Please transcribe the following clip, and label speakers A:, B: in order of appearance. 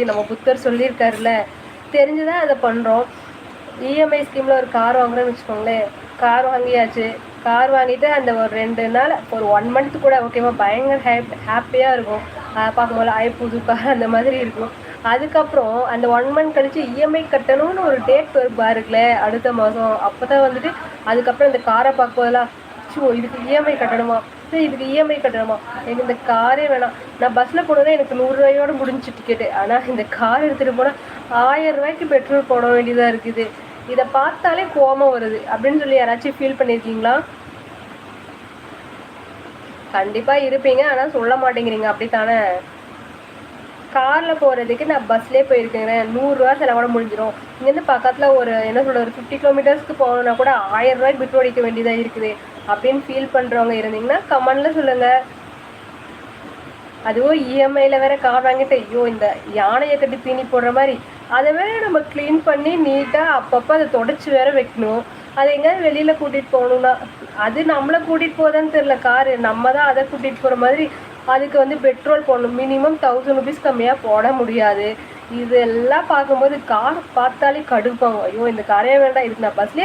A: நம்ம புத்தர் சொல்லியிருக்காருல்ல, தெரிஞ்சுதான் அதை பண்ணுறோம். இஎம்ஐ ஸ்கீமில் ஒரு கார் வாங்குறோன்னு வச்சுக்கோங்களேன், கார் வாங்கியாச்சு. கார் வாங்கிட்டு அந்த ஒரு 2 நாள் ஒரு 1 மந்த் கூட ஓகேவா, பயங்கர ஹாப்பியாக இருக்கும். பார்க்கும்போது புது கார் அந்த மாதிரி இருக்கும். அதுக்கப்புறம் அந்த 1 மந்த் கழிச்சு இஎம்ஐ கட்டணும்னு ஒரு டேட் பாருங்களேன், அடுத்த மாதம். அப்போ தான் வந்துட்டு அதுக்கப்புறம் இந்த காரை பார்க்கும்போதெல்லாம் இதுக்கு இஎம்ஐ கட்டணுமா, இதுக்கு இஎம்ஐ கட்டணுமா, எனக்கு இந்த காரே வேணாம். நான் பஸ்ஸில் போனதே எனக்கு 100 ரூபாயோடு முடிஞ்சு டிக்கெட்டு. ஆனால் இந்த கார் எடுத்துகிட்டு போனால் 1000 ரூபாய்க்கு பெட்ரோல் போட வேண்டியதாக இருக்குது. இதை பார்த்தாலே கோபம் வருது அப்படின்னு சொல்லி யாராச்சும் ஃபீல் பண்ணியிருக்கீங்களா? கண்டிப்பாக இருப்பீங்க, ஆனால் சொல்ல மாட்டேங்கிறீங்க. அப்படித்தானே? காரில் போகிறதுக்கு நான் பஸ்லேயே போயிருக்கேங்க. 100 ரூபா செலவோட முடிஞ்சிடும். இங்கேருந்து பக்கத்தில் ஒரு என்ன சொல்கிறது, ஒரு 50 கிலோமீட்டர்ஸ்க்கு போகணுன்னா கூட 1000 ரூபாய்க்கு பெட்ரோல் அடிக்க வேண்டியதாக இருக்குது அப்படின்னு ஃபீல் பண்ணுறவங்க இருந்தீங்கன்னா கமெண்டில் சொல்லுங்கள். அதுவும் இஎம்ஐயில் வேற கார் வாங்கிட்டு, ஐயோ இந்த யானையை கட்டி தீனி போடுற மாதிரி அதை வேற நம்ம க்ளீன் பண்ணி நீட்டாக அப்பப்போ அதை தொடச்சி வேற வைக்கணும். அதை எங்கேயாவது வெளியில் கூட்டிகிட்டு போகணுன்னா அது நம்மளை கூட்டிகிட்டு போதான்னு தெரில, காரு நம்ம தான் அதை கூட்டிகிட்டு போகிற மாதிரி. அதுக்கு வந்து பெட்ரோல் போடணும், மினிமம் 1000 ருபீஸ் கம்மியாக போட முடியாது. இதெல்லாம் பார்க்கும்போது கார் பார்த்தாலே கடுப்பாங்க. ஐயோ இந்த காரே வேண்டாம், இதுக்கு நான் பஸ்லேயே